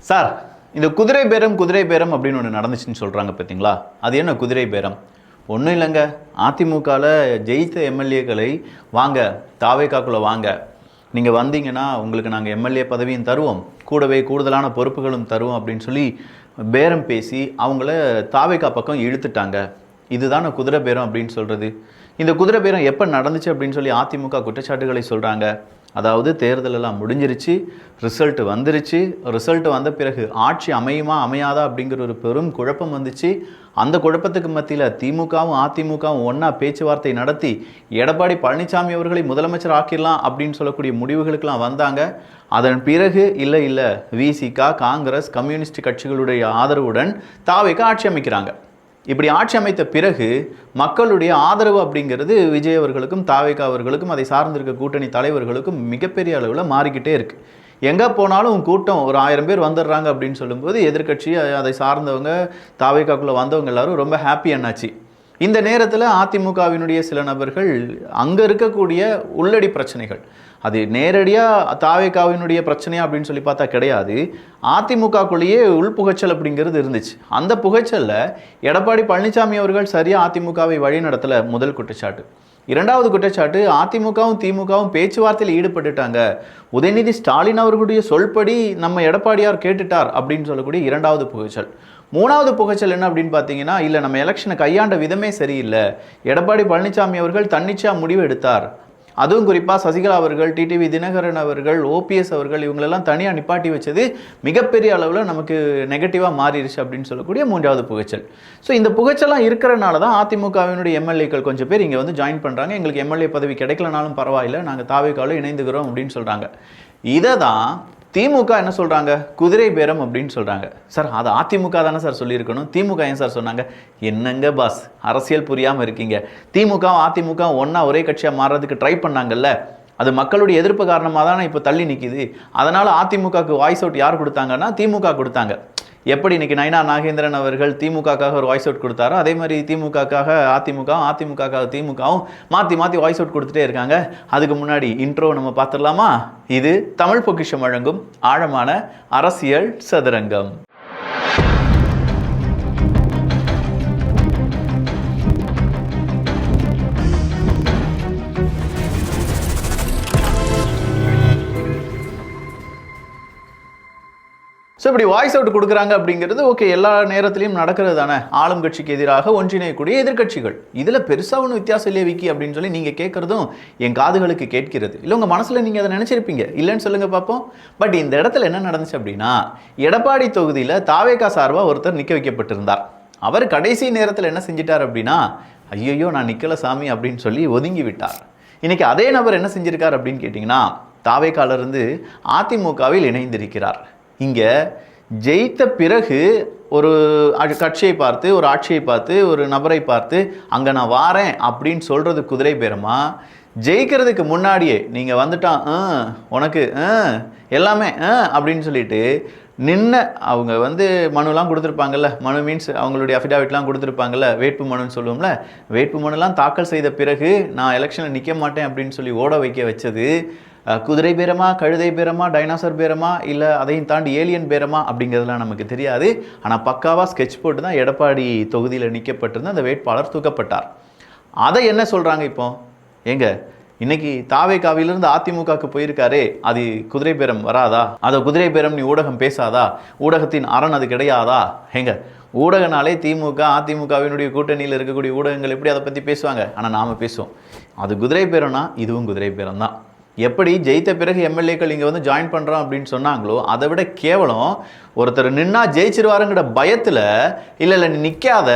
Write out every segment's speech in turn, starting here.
Sir, இந்த குதிரை பேரம் அப்படின்னு ஒன்று நடந்துச்சுன்னு சொல்கிறாங்க பார்த்தீங்களா? அது என்ன குதிரை பேரம்? ஒன்றும் இல்லைங்க. அதிமுகவில் ஜெயித்த எம்எல்ஏக்களை வாங்க தாவேக்காக்குள்ளே வாங்க, நீங்கள் வந்தீங்கன்னா உங்களுக்கு நாங்கள் எம்எல்ஏ பதவியும் தருவோம், கூடவே கூடுதலான பொறுப்புகளும் தருவோம் அப்படின்னு சொல்லி பேரம் பேசி அவங்கள தாவேக்கா பக்கம் இழுத்துட்டாங்க. இதுதான குதிரை பேரம் அப்படின்னு சொல்கிறது. இந்த குதிரை பேரம் எப்போ நடந்துச்சு அப்படின்னு சொல்லி அதிமுக குற்றச்சாட்டுகளை சொல்கிறாங்க. அதாவது தேர்தலெல்லாம் முடிஞ்சிருச்சு, ரிசல்ட் வந்துருச்சு, ரிசல்ட் வந்த பிறகு ஆட்சி அமையுமா அமையாதா அப்படிங்கிற ஒரு பெரும் குழப்பம் வந்துச்சு. அந்த குழப்பத்துக்கு மத்தியில் திமுகவும் அதிமுகவும் ஒன்றா பேச்சுவார்த்தை நடத்தி எடப்பாடி பழனிசாமி அவர்களை முதலமைச்சர் ஆக்கிடலாம் அப்படின்னு சொல்லக்கூடிய முடிவுகளுக்கெல்லாம் வந்தாங்க. அதன் பிறகு இல்லை விசிக, காங்கிரஸ், கம்யூனிஸ்ட் கட்சிகளுடைய ஆதரவுடன் தாவேக ஆட்சி அமைக்கிறாங்க. இப்படி ஆட்சி அமைத்த பிறகு மக்களுடைய ஆதரவு அப்படிங்கிறது விஜய் அவர்களுக்கும் தாவேகா அவர்களுக்கும் அதை சார்ந்திருக்க கூட்டணி தலைவர்களுக்கும் மிகப்பெரிய அளவில் மாறிக்கிட்டே இருக்குது. எங்கே போனாலும் கூட்டம் ஒரு 1000 பேர் வந்துடுறாங்க அப்படின்னு சொல்லும்போது எதிர்கட்சி அதை சார்ந்தவங்க தாவேகாக்குள்ளே வந்தவங்க எல்லாரும் ரொம்ப ஹாப்பி என்னாச்சு. இந்த நேரத்தில் அதிமுகவினுடைய சில நபர்கள் அங்கே இருக்கக்கூடிய உள்ளடி பிரச்சனைகள், அது நேரடியாக தாவேகாவினுடைய பிரச்சனையா அப்படின்னு சொல்லி பார்த்தா கிடையாது, அதிமுகக்குள்ளேயே உள்புகைச்சல் அப்படிங்கிறது இருந்துச்சு. அந்த புகைச்சலில் எடப்பாடி பழனிசாமி அவர்கள் சரியாக அதிமுகவை வழி நடத்தலை, முதல் குற்றச்சாட்டு. இரண்டாவது குற்றச்சாட்டு, அதிமுகவும் திமுகவும் பேச்சுவார்த்தையில் ஈடுபட்டுட்டாங்க, உதயநிதி ஸ்டாலின் அவர்களுடைய சொல்படி நம்ம எடப்பாடியார் கேட்டுட்டார் அப்படின்னு சொல்லக்கூடிய இரண்டாவது புகைச்சல். மூணாவது புகைச்சல் என்ன அப்படின்னு பார்த்தீங்கன்னா, இல்லை நம்ம எலெக்ஷனை கையாண்ட விதமே சரியில்லை, எடப்பாடி பழனிசாமி அவர்கள் தன்னிச்சையாக முடிவு எடுத்தார், அதுவும் குறிப்பாக சசிகலா அவர்கள், டிடிவி தினகரன் அவர்கள், ஓபிஎஸ் அவர்கள் இவங்களெல்லாம் தனியாக நிப்பாட்டி வச்சது மிகப்பெரிய அளவில் நமக்கு நெகட்டிவாக மாறிடுச்சு அப்படின்னு சொல்லக்கூடிய மூன்றாவது புகைச்சல். ஸோ இந்த புகைச்சலாம் இருக்கிறனால தான் அதிமுகவினுடைய எம்எல்ஏக்கள் கொஞ்சம் பேர் இங்கே வந்து ஜாயின் பண்ணுறாங்க. எங்களுக்கு எம்எல்ஏ பதவி கிடைக்கலனாலும் பரவாயில்லை, நாங்கள் தாவேக்காவில் இணைந்துக்கிறோம் அப்படின்னு சொல்கிறாங்க. இதை தான் திமுக என்ன சொல்கிறாங்க, குதிரை பேரம் அப்படின்னு சொல்கிறாங்க. சார், அது அதிமுக தானே சார் சொல்லியிருக்கணும், திமுக ஏன் சார் சொன்னாங்க? என்னங்க பாஸ், அரசியல் புரியாமல் இருக்கீங்க. திமுக அதிமுக ஒன்றா ஒரே கட்சியாக மாறுறதுக்கு ட்ரை பண்ணாங்கல்ல, அது மக்களுடைய எதிர்ப்பு காரணமாக தானே இப்போ தள்ளி நிற்கிது. அதனால் அதிமுகவுக்கு வாய்ஸ் அவுட் யார் கொடுத்தாங்கன்னா திமுக கொடுத்தாங்க. எப்படி இன்னைக்கு நயினா நாகேந்திரன் அவர்கள் திமுகக்காக ஒரு வாய்ஸ் அவுட் கொடுத்தாரோ அதே மாதிரி திமுகக்காக அதிமுகவும் அதிமுகக்காக திமுகவும் மாற்றி மாற்றி வாய்ஸ் அவுட் கொடுத்துட்டே இருக்காங்க. அதுக்கு முன்னாடி இன்ட்ரோ நம்ம பார்த்துடலாமா? இது தமிழ் பொக்கிஷம் வழங்கும் ஆழமான அரசியல் சதுரங்கம். ஸோ இப்படி வாய்ஸ் அவுட் கொடுக்குறாங்க அப்படிங்கிறது ஓகே, எல்லா நேரத்திலையும் நடக்கிறது தானே. ஆளும் கட்சிக்கு எதிராக ஒன்றிணையக்கூடிய எதிர்கட்சிகள், இதில் பெருசாக ஒன்றும் வித்தியாசம் இல்லையே விக்கி அப்படின்னு சொல்லி நீங்கள் கேட்குறதும் என் காதுகளுக்கு கேட்கிறது. இல்லை உங்கள் மனசில் நீங்கள் அதை நினச்சிருப்பீங்க, இல்லைன்னு சொல்லுங்கள் பார்ப்போம். பட் இந்த இடத்துல என்ன நடந்துச்சு அப்படின்னா, எடப்பாடி தொகுதியில் தாவேகா சார்பாக ஒருத்தர் நிற்க வைக்கப்பட்டிருந்தார். அவர் கடைசி நேரத்தில் என்ன செஞ்சிட்டார் அப்படின்னா, ஐயோ நான் நிற்கல சாமி அப்படின்னு சொல்லி ஒதுங்கி விட்டார். இன்னைக்கு அதே நபர் என்ன செஞ்சிருக்கார் அப்படின்னு கேட்டிங்கன்னா, தாவேகாலிருந்து அதிமுகவில் இணைந்திருக்கிறார். இங்கே ஜெயித்த பிறகு ஒரு கட்சியை பார்த்து, ஒரு ஆட்சியை பார்த்து, ஒரு நபரை பார்த்து அங்கே நான் வாரேன் அப்படின்னு சொல்கிறது குதிரை பேரமா? ஜெயிக்கிறதுக்கு முன்னாடியே நீங்கள் வந்துட்டான் உனக்கு எல்லாமே அப்படின்னு சொல்லிட்டு நின்று அவங்க வந்து மனுலாம் கொடுத்துருப்பாங்கல்ல, மனு மீன்ஸ் அவங்களுடைய அஃபிடாவிட்லாம் கொடுத்துருப்பாங்கல்ல, வேட்பு மனுன்னு சொல்லுவோம்ல, வேட்பு மனுலாம் தாக்கல் செய்த பிறகு நான் எலெக்ஷனில் நிற்க மாட்டேன் அப்படின்னு சொல்லி ஓட வைக்க வச்சது குதிரை பேரமா, கழுதை பேரமா, டைனாசர் பேரமா, இல்லை அதையும் தாண்டி ஏலியன் பேரமா அப்படிங்கிறதுலாம் நமக்கு தெரியாது. ஆனால் பக்காவாக ஸ்கெட்ச் போட்டு தான் எடப்பாடி தொகுதியில் நிற்கப்பட்டிருந்த அந்த வேட்பாளர் தூக்கப்பட்டார். அதை என்ன சொல்கிறாங்க இப்போ? ஏங்க இன்னைக்கு தாவேகாவிலிருந்து அதிமுகவுக்கு போயிருக்காரே, அது குதிரை பேரம் வராதா? அதை குதிரை பேரம் நீ ஊடகம் பேசாதா? ஊடகத்தின் அரண் அது கிடையாதா? ஏங்க ஊடகனாலே திமுக அதிமுகவினுடைய கூட்டணியில் இருக்கக்கூடிய ஊடகங்கள் எப்படி அதை பற்றி பேசுவாங்க? ஆனால் நாம் பேசுவோம். அது குதிரை பேரம்னா இதுவும் குதிரை பேரம் தான். எப்படி ஜெயித்த பிறகு எம்எல்ஏக்கள் இங்கே வந்து ஜாயின் பண்ணுறோம் அப்படின்னு சொன்னாங்களோ, அதை விட கேவலம் ஒருத்தர் நின்னா ஜெயிச்சிருவாருங்கிற பயத்தில் இல்லை நீ நிற்காத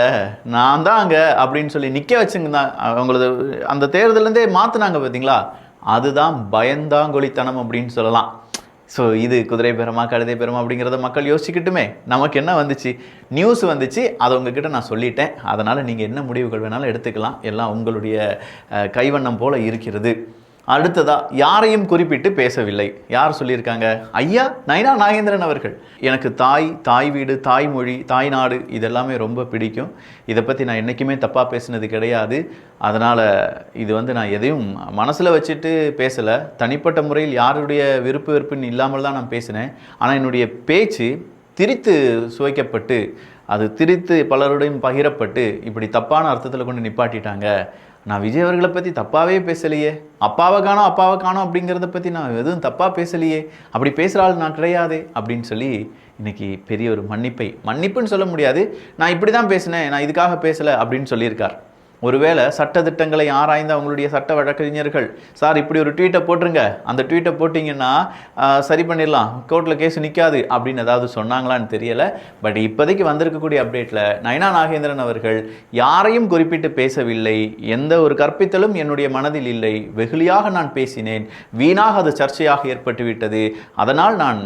நான் தான் அங்கே அப்படின்னு சொல்லி நிற்க வச்சுங்க தான் அவங்களது அந்த தேர்தலேருந்தே மாற்றினாங்க பார்த்தீங்களா? அதுதான் பயந்தாங்கொழித்தனம் அப்படின்னு சொல்லலாம். ஸோ இது குதிரை பேரமா கழுதை பேரமா அப்படிங்கிறத மக்கள் யோசிச்சுக்கிட்டுமே. நமக்கு என்ன வந்துச்சு, நியூஸ் வந்துச்சு, அதை உங்ககிட்ட நான் சொல்லிட்டேன். அதனால் நீங்கள் என்ன முடிவுகள் வேணாலும் எடுத்துக்கலாம், எல்லாம் உங்களுடைய கைவண்ணம் போல் இருக்கிறது. அடுத்ததா யாரையும் குறிப்பிட்டு பேசவில்லை. யார் சொல்லியிருக்காங்க? ஐயா நயினா நாகேந்திரன் அவர்கள். எனக்கு தாய் வீடு, தாய்மொழி, தாய்நாடு இதெல்லாமே ரொம்ப பிடிக்கும். இதை பற்றி நான் என்றைக்குமே தப்பாக பேசினது கிடையாது. அதனால் இது நான் எதையும் மனசில் வச்சுட்டு பேசலை. தனிப்பட்ட முறையில் யாருடைய விருப்பு வெறுப்புன்னு இல்லாமல் தான் நான் பேசினேன். ஆனால் என்னுடைய பேச்சு திரித்து சுவைக்கப்பட்டு, அது திரித்து பலருடையும் பகிரப்பட்டு இப்படி தப்பான அர்த்தத்தில் கொண்டு நிப்பாட்டிட்டாங்க. நான் விஜய் அவர்களை பற்றி தப்பாகவே பேசலையே, அப்பாவை காணோம் அப்படிங்கிறத பற்றி நான் எதுவும் தப்பாக பேசலையே, அப்படி பேசுகிற ஆள் நான் கிடையாதே அப்படின்னு சொல்லி இன்றைக்கி பெரிய ஒரு மன்னிப்புன்னு சொல்ல முடியாது, நான் இப்படி தான் பேசினேன், நான் இதுக்காக பேசலை அப்படின்னு சொல்லியிருக்கார். ஒருவேளை சட்டத்திட்டங்களை ஆராய்ந்து அவங்களுடைய சட்ட வழக்கறிஞர்கள், சார் இப்படி ஒரு ட்வீட்டை போட்டுருங்க, அந்த ட்வீட்டை போட்டிங்கன்னா சரி பண்ணிடலாம், கோர்ட்டில் கேஸ் நிற்காது அப்படின்னு ஏதாவது சொன்னாங்களான்னு தெரியலை. பட் இப்போதைக்கு வந்திருக்கக்கூடிய அப்டேட்டில் நயினா நாகேந்திரன் அவர்கள் யாரையும் குறிப்பிட்டு பேசவில்லை, எந்த ஒரு கற்பித்தலும் என்னுடைய மனதில் இல்லை, வெகுளியாக நான் பேசினேன், வீணாக அது சர்ச்சையாக ஏற்பட்டு விட்டது, அதனால் நான்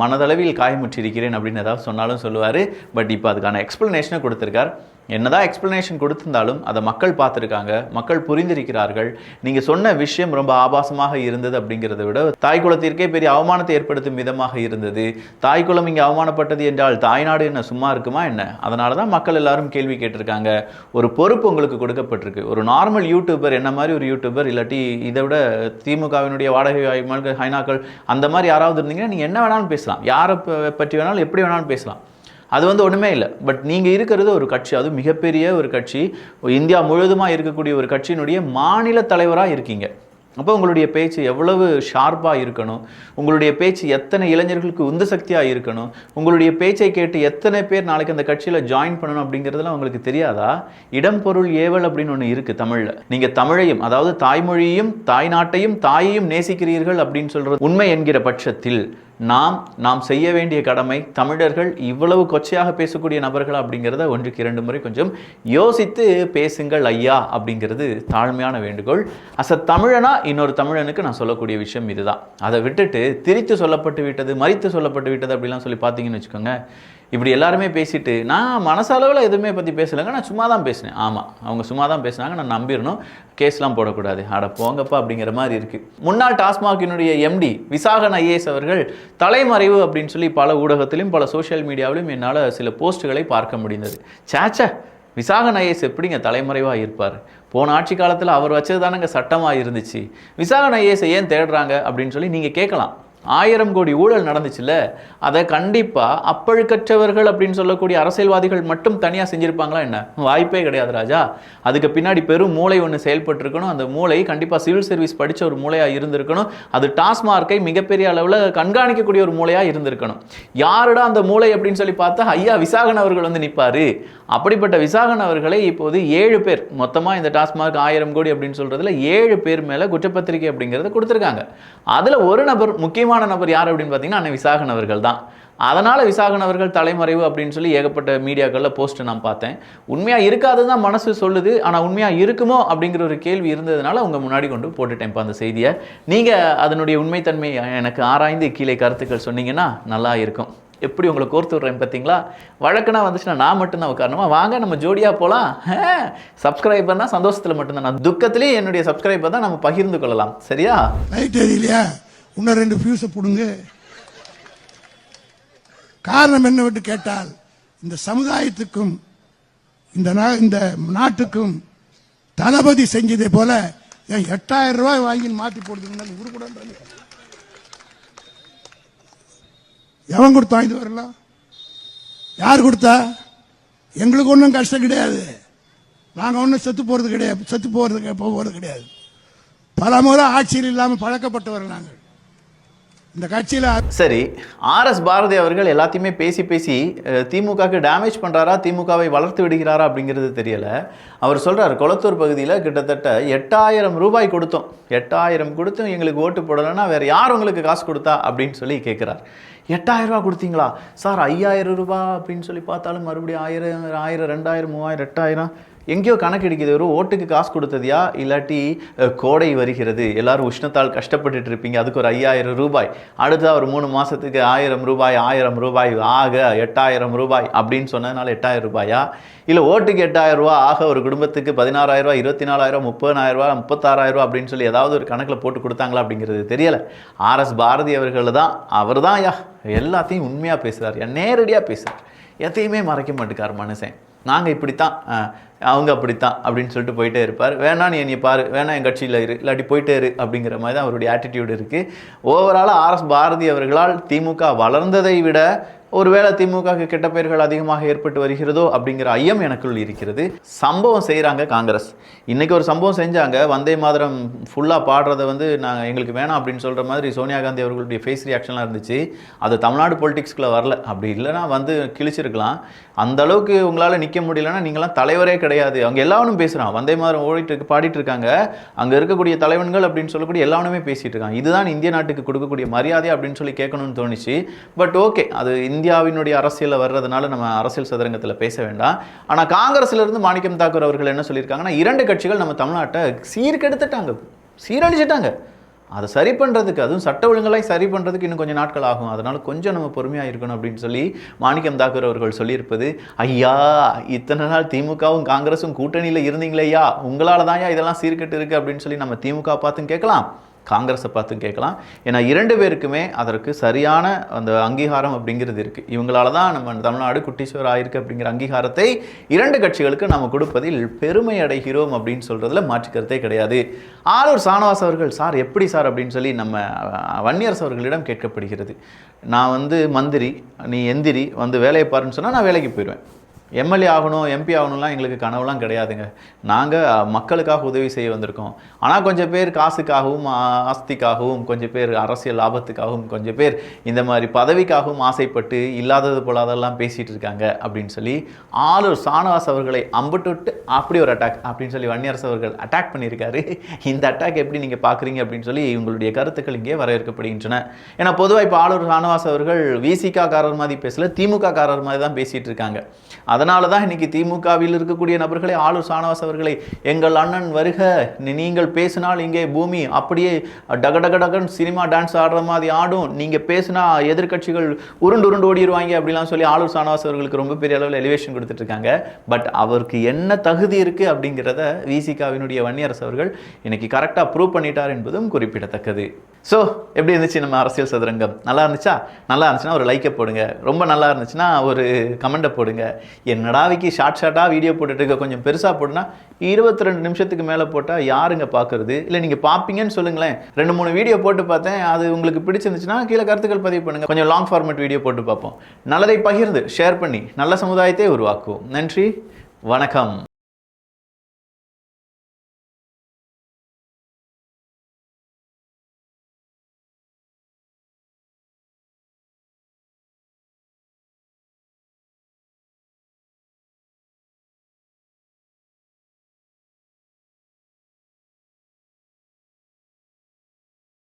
மனதளவில் காயமுற்றிருக்கிறேன் அப்படின்னு ஏதாவது சொன்னாலும் சொல்லுவார். பட் இப்போ அதுக்கான எக்ஸ்பிளனேஷனை கொடுத்துருக்கார். என்னதான் எக்ஸ்பிளனேஷன் கொடுத்திருந்தாலும் அதை மக்கள் பார்த்துருக்காங்க, மக்கள் புரிந்திருக்கிறார்கள். நீங்கள் சொன்ன விஷயம் ரொம்ப ஆபாசமாக இருந்தது அப்படிங்கிறத விட தாய் குலத்திற்கே பெரிய அவமானத்தை ஏற்படுத்தும் விதமாக இருந்தது. தாய் குலம் இங்கே அவமானப்பட்டது என்றால் தாய்நாடு என்ன சும்மா இருக்குமா என்ன? அதனால தான் மக்கள் எல்லாரும் கேள்வி கேட்டிருக்காங்க. ஒரு பொறுப்பு உங்களுக்கு கொடுக்கப்பட்டிருக்கு. ஒரு நார்மல் யூடியூபர், என்ன மாதிரி ஒரு யூடியூபர், இல்லாட்டி இதை விட திமுகவினுடைய வாடகை ஹைனாக்கள் அந்த மாதிரி யாராவது இருந்தீங்கன்னா நீங்கள் என்ன வேணாலும் பேசலாம், யாரை பற்றி வேணாலும் எப்படி வேணாலும் பேசலாம், அது ஒன்றுமே இல்லை. பட் நீங்கள் இருக்கிறது ஒரு கட்சி, அது மிகப்பெரிய ஒரு கட்சி, இந்தியா முழுவதுமாக இருக்கக்கூடிய ஒரு கட்சியினுடைய மாநில தலைவராக இருக்கீங்க. அப்போ உங்களுடைய பேச்சு எவ்வளவு ஷார்ப்பாக இருக்கணும், உங்களுடைய பேச்சு எத்தனை இளைஞர்களுக்கு உந்து சக்தியாக இருக்கணும், உங்களுடைய பேச்சை கேட்டு எத்தனை பேர் நாளைக்கு அந்த கட்சியில் ஜாயின் பண்ணணும் அப்படிங்கிறதுலாம் உங்களுக்கு தெரியாதா? இடம் பொருள் ஏவல் அப்படின்னு ஒன்று இருக்குது தமிழில். நீங்கள் தமிழையும், அதாவது தாய்மொழியையும் தாய்நாட்டையும் தாயையும் நேசிக்கிறீர்கள் அப்படின்னு சொல்கிறது உண்மை என்கிற பட்சத்தில் நாம் செய்ய வேண்டிய கடமை, தமிழர்கள் இவ்வளவு கொச்சையாக பேசக்கூடிய நபர்கள் அப்படிங்கிறத ஒன்றுக்கு 2 முறை கொஞ்சம் யோசித்து பேசுங்கள் ஐயா அப்படிங்கிறது தாழ்மையான வேண்டுகோள். தமிழனா இன்னொரு தமிழனுக்கு நான் சொல்லக்கூடிய விஷயம் இதுதான். அதை விட்டுட்டு திரித்து சொல்லப்பட்டு விட்டது, மறித்து சொல்லப்பட்டு விட்டது அப்படிலாம் சொல்லி பார்த்தீங்கன்னு வச்சுக்கோங்க, இப்படி எல்லாருமே பேசிட்டு நான் மனசளவில் எதுவுமே பற்றி பேசலைங்க, நான் சும்மா தான் பேசினேன். ஆமாம், அவங்க சும்மா தான் பேசினாங்க, நான் நம்பிடணும், கேஸ்லாம் போடக்கூடாது, அட போங்கப்பா அப்படிங்கிற மாதிரி இருக்குது. முன்னாள் டாஸ்மாகினுடைய எம்டி விசாகன் ஐஏஎஸ் அவர்கள் தலைமறைவு அப்படின்னு சொல்லி பல ஊடகத்திலும் பல சோஷியல் மீடியாவிலும் என்னால் சில போஸ்ட்டுகளை பார்க்க முடிந்தது. சேச்சா, விசாகன் ஐஏஎஸ் எப்படிங்க தலைமறைவாக இருப்பார்? போன ஆட்சி காலத்தில் அவர் வச்சது தானங்க சட்டமாக இருந்துச்சு. விசாகன் ஐஏஎஸை ஏன் தேடுறாங்க அப்படின்னு சொல்லி நீங்கள் கேட்கலாம். 1000 கோடி ஊழல் நடந்துச்சுல்ல, அதை கண்டிப்பாக அப்பழுக்கற்றவர்கள் அப்படின்னு சொல்லக்கூடிய அரசியல்வாதிகள் மட்டும் தனியாக செஞ்சுருப்பாங்களா என்ன? வாய்ப்பே கிடையாது ராஜா. அதுக்கு பின்னாடி பெரும் மூளை ஒன்று செயல்பட்டுருக்கணும். அந்த மூளை கண்டிப்பாக சிவில் சர்வீஸ் படித்த ஒரு மூளையாக இருந்திருக்கணும். அது டாஸ்மார்க்கை மிகப்பெரிய அளவில் கண்காணிக்கக்கூடிய ஒரு மூளையாக இருந்திருக்கணும். யாருடா அந்த மூளை அப்படின்னு சொல்லி பார்த்தா ஐயா விசாகன் அவர்கள் நிற்பார். அப்படிப்பட்ட விசாகன் அவர்களை இப்போது 7 பேர் மொத்தமாக இந்த டாஸ்மார்க் 1000 கோடி அப்படின்னு சொல்கிறதுல 7 பேர் மேலே குற்றப்பத்திரிகை அப்படிங்கிறத கொடுத்துருக்காங்க. அதில் ஒரு நபர், முக்கியமான நபர் யார் அப்படின்னு பார்த்தீங்கன்னா அண்ணன் விசாகன் அவர்கள் தான். அதனால் விசாகன் அவர்கள் தலைமறைவு அப்படின்னு சொல்லி ஏகப்பட்ட மீடியாக்களில் போஸ்ட் நான் பார்த்தேன். உண்மையாக இருக்காது தான் மனசு சொல்லுது, ஆனால் உண்மையாக இருக்குமோ அப்படிங்கிற ஒரு கேள்வி இருந்ததுனால உங்கள் முன்னாடி கொண்டு போட்டுட்டேன் இப்போ அந்த செய்தியை. நீங்கள் அதனுடைய உண்மைத்தன்மை எனக்கு ஆராய்ந்து கீழே கருத்துக்கள் சொன்னீங்கன்னா நல்லா இருக்கும். எப்படி உங்களை கோர்த்து விட்றேன் பார்த்தீங்களா? வழக்கனா வந்துச்சுன்னா நான் மட்டும்தான் உட்காரணுமா? வாங்க நம்ம ஜோடியாக போகலாம். சப்ஸ்கிரைபர்னா சந்தோஷத்தில் மட்டும்தான், நான் துக்கத்திலேயே என்னுடைய சப்ஸ்கிரைபர் தான் நம்ம பகிர்ந்து கொள்ளலாம். சரியா? ரைட் இல்லையா? இன்னும் 2 ஃபியூஸை போடுங்க. காரணம் என்னவென்று கேட்டால், இந்த சமுதாயத்துக்கும் இந்த நாட்டுக்கும் தளபதி செஞ்சதை போல 8000 ரூபாய் வாங்கி மாற்றி போடுதுங்க. உருக்கூடாது. எவன் கொடுத்தான்? இது வரலாம் யார் கொடுத்தா? எங்களுக்கு ஒன்றும் கஷ்டம் கிடையாது, நாங்கள் ஒன்றும் செத்து போகிறது கிடையாது. பல முறை ஆட்சியில் இல்லாமல் பழக்கப்பட்டவர்கள் நாங்கள் இந்த கட்சியில். சரி, RS பாரதி அவர்கள் எல்லாத்தையுமே பேசி திமுகவுக்கு டேமேஜ் பண்ணுறாரா, திமுகவை வளர்த்து விடுகிறாரா அப்படிங்கிறது தெரியலை. அவர் சொல்கிறார், கொளத்தூர் பகுதியில் கிட்டத்தட்ட 8000 ரூபாய் கொடுத்தோம், 8000 கொடுத்தும் எங்களுக்கு ஓட்டு போடலைன்னா வேறு யார் உங்களுக்கு காசு கொடுத்தா அப்படின்னு சொல்லி கேட்குறார். 8000 ரூபா கொடுத்தீங்களா சார்? 5000 ரூபா அப்படின்னு சொல்லி பார்த்தாலும் மறுபடியும் 1000, 2000, 3000, 8000 எங்கேயோ கணக்கு அடிக்குது, ஒரு ஓட்டுக்கு காசு கொடுத்ததியா இல்லாட்டி கோடை வருகிறது, எல்லாரும் உஷ்ணத்தால் கஷ்டப்பட்டுட்டு இருப்பீங்க, அதுக்கு ஒரு 5000 ரூபாய், அடுத்த ஒரு 3 மாதத்துக்கு 1000 ரூபாய், 1000 ரூபாய் ஆக 8000 ரூபாய் அப்படின்னு சொன்னதுனால 8000 ரூபாயா, இல்லை ஓட்டுக்கு 8000 ரூபா ஆக ஒரு குடும்பத்துக்கு 16000 ரூபா, 24000, 30000 ரூபா, 36000 ரூபா அப்படின்னு சொல்லி ஏதாவது ஒரு கணக்கில் போட்டு கொடுத்தாங்களா அப்படிங்கிறது தெரியலை. RS பாரதி அவர்கள் தான், அவர் தான் யா எல்லாத்தையும் உண்மையாக பேசுகிறார், நேரடியாக பேசுகிறார், எதையுமே மறைக்க மாட்டேக்கார் மனுஷன். நாங்கள் இப்படித்தான், அவங்க அப்படித்தான் அப்படின்னு சொல்லிட்டு போயிட்டே இருப்பார். வேணா நீ என்னை பாரு, வேணா என் கட்சியில் இரு, இல்லாட்டி போயிட்டே இரு அப்படிங்கிற மாதிரி தான் அவருடைய ஆட்டிடியூட் இருக்குது. ஓவராலாக RS பாரதி அவர்களால் திமுக வளர்ந்ததை விட ஒருவேளை திமுகவுக்கு கெட்ட பெயர்கள் அதிகமாக ஏற்பட்டு வருகிறதோ அப்படிங்கிற ஐயம் எனக்குள் இருக்கிறது. சம்பவம் செய்கிறாங்க காங்கிரஸ். இன்றைக்கி ஒரு சம்பவம் செஞ்சாங்க, வந்தே மாதரம் ஃபுல்லாக பாடுறதை வந்து நாங்கள் எங்களுக்கு வேணாம் அப்படின்னு சொல்கிற மாதிரி சோனியா காந்தி அவர்களுடைய ஃபேஸ் ரியாக்ஷன்லாம் இருந்துச்சு. அது தமிழ்நாடு பொலிட்டிக்ஸ்குள்ளே வரல, அப்படி இல்லைனா வந்து கிழிச்சிருக்கலாம். அந்த அளவுக்கு உங்களால் நிற்க முடியலன்னா நீங்களாம் தலைவரே கிடையாது. அவங்க எல்லாரும் பேசுகிறான், வந்தே மாதரம் ஓடிட்டு பாடிட்டு இருக்காங்க, அங்கே இருக்கக்கூடிய தலைவன்கள் அப்படின்னு சொல்லக்கூடிய எல்லாருமே பேசிகிட்டு இருக்காங்க. இதுதான் இந்திய நாட்டுக்கு கொடுக்கக்கூடிய மரியாதை அப்படின்னு சொல்லி கேட்கணும்னு தோணுச்சு. பட் ஓகே, அது இந்தியாவினுடைய அரசியலில் வர்றதுனால நம்ம அரசியல் சதுரங்கத்தில் பேச வேண்டாம். ஆனால் காங்கிரஸிலிருந்து மாணிக்கம் தாக்கூர் அவர்கள் என்ன சொல்லியிருக்காங்கன்னா, 2 கட்சிகள் நம்ம தமிழ்நாட்டை சீர்கெடுத்துட்டாங்க, சீரழிச்சிட்டாங்க. அதை சரி பண்ணுறதுக்கு, அதுவும் சட்ட ஒழுங்கலை சரி பண்ணுறதுக்கு இன்னும் கொஞ்சம் நாட்கள் ஆகும், அதனால் கொஞ்சம் நம்ம பொறுமையாக இருக்கணும் அப்படின்னு சொல்லி மாணிக்கம் தாக்கூர் அவர்கள் சொல்லியிருப்பது, ஐயா இத்தனை நாள் திமுகவும் காங்கிரஸும் கூட்டணியில் இருந்தீங்களேயா, உங்களால் தான் இதெல்லாம் சீர்கெட்டு இருக்குது அப்படின்னு சொல்லி நம்ம திமுக பார்த்தும் கேட்கலாம், காங்கிரஸை பார்த்தும் கேட்கலாம். ஏன்னா 2 பேருக்குமே அதற்கு சரியான அந்த அங்கீகாரம் அப்படிங்கிறது இருக்குது. இவங்களால தான் நம்ம தமிழ்நாடு குட்டிச்சுவர் ஆயிருக்கு அப்படிங்கிற அங்கீகாரத்தை 2 கட்சிகளுக்கு நம்ம கொடுப்பதில் பெருமை அடைகிறோம் அப்படின்னு சொல்கிறதுல மாற்றுக்கருத்தே கிடையாது. ஆளூர் சானவாஸ் அவர்கள், சார் எப்படி சார் அப்படின்னு சொல்லி நம்ம வன்னியரசு அவர்களிடம் கேட்கப்படுகிறது. நான் வந்து மந்திரி, நீ எந்திரி வந்து வேலையை பாருன்னு சொன்னால் நான் வேலைக்கு போயிடுவேன். எம்எல்ஏ ஆகணும், எம்பி ஆகணும்லாம் எங்களுக்கு கனவுலாம் கிடையாதுங்க. நாங்கள் மக்களுக்காக உதவி செய்ய வந்திருக்கோம். ஆனால் கொஞ்சம் பேர் காசுக்காகவும் ஆஸ்திக்காகவும், கொஞ்சம் பேர் அரசியல் லாபத்துக்காகவும், கொஞ்சம் பேர் இந்த மாதிரி பதவிக்காகவும் ஆசைப்பட்டு இல்லாதது போலாதெல்லாம் பேசிகிட்டு இருக்காங்க அப்படின்னு சொல்லி ஆளூர் சானவாஸ் அவர்களை அம்புட்டு அப்படி ஒரு அட்டாக் அப்படின்னு சொல்லி வன்னியரசு அவர்கள் அட்டாக் பண்ணியிருக்காரு. இந்த அட்டாக் எப்படி நீங்கள் பார்க்குறீங்க அப்படின்னு சொல்லி உங்களுடைய கருத்துக்கள் இங்கே வரவேற்கப்படுகின்றன. ஏன்னா பொதுவாக இப்போ ஆளூர் சானவாஸ் அவர்கள் விசிகா காரர் மாதிரி பேசல, திமுக காரர் மாதிரி தான் பேசிகிட்டு இருக்காங்க. அதனால தான் இன்றைக்கி திமுகவில் இருக்கக்கூடிய நபர்களை, ஆளூர் சானவாஸ் அவர்களை, எங்கள் அண்ணன் வருக, நீங்கள் பேசினால் இங்கே பூமி அப்படியே டகடகடகன் சினிமா டான்ஸ் ஆடுற மாதிரி ஆடும், நீங்கள் பேசினா எதிர்கட்சிகள் உருண்டு ஓடிடுவாங்க அப்படிலாம் சொல்லி ஆளூர் சானவாஸ் அவர்களுக்கு ரொம்ப பெரிய அளவில் எலிவேஷன் கொடுத்துட்ருக்காங்க. பட் அவருக்கு என்ன தகுதி இருக்குது அப்படிங்கிறத விசிகாவினுடைய வன்னியரசு அவர்கள் இன்னைக்கு கரெக்டாக ப்ரூவ் பண்ணிட்டார் என்பதும் குறிப்பிடத்தக்கது. ஸோ எப்படி இருந்துச்சு நம்ம அரசியல் சதுரங்கம்? நல்லா இருந்துச்சா? நல்லா இருந்துச்சுன்னா ஒரு லைக்கை போடுங்க, ரொம்ப நல்லா இருந்துச்சுன்னா ஒரு கமெண்ட்டை போடுங்க. என்னடா விக்கி ஷார்ட்டாக வீடியோ போட்டுட்டு இருக்க, கொஞ்சம் பெருசாக போட்டுனா 22 நிமிஷத்துக்கு மேலே போட்டால் யாருங்க பார்க்குறது? இல்லை நீங்கள் பார்ப்பீங்கன்னு சொல்லுங்களேன். 2-3 வீடியோ போட்டு பார்த்தேன், அது உங்களுக்கு பிடிச்சிருந்துச்சுன்னா கீழே கருத்துக்கள் பதிவு பண்ணுங்கள். கொஞ்சம் லாங் ஃபார்மேட் வீடியோ போட்டு பார்ப்போம். நல்லதை பகிர்ந்து ஷேர் பண்ணி நல்ல சமுதாயத்தை உருவாக்குவோம். நன்றி, வணக்கம்.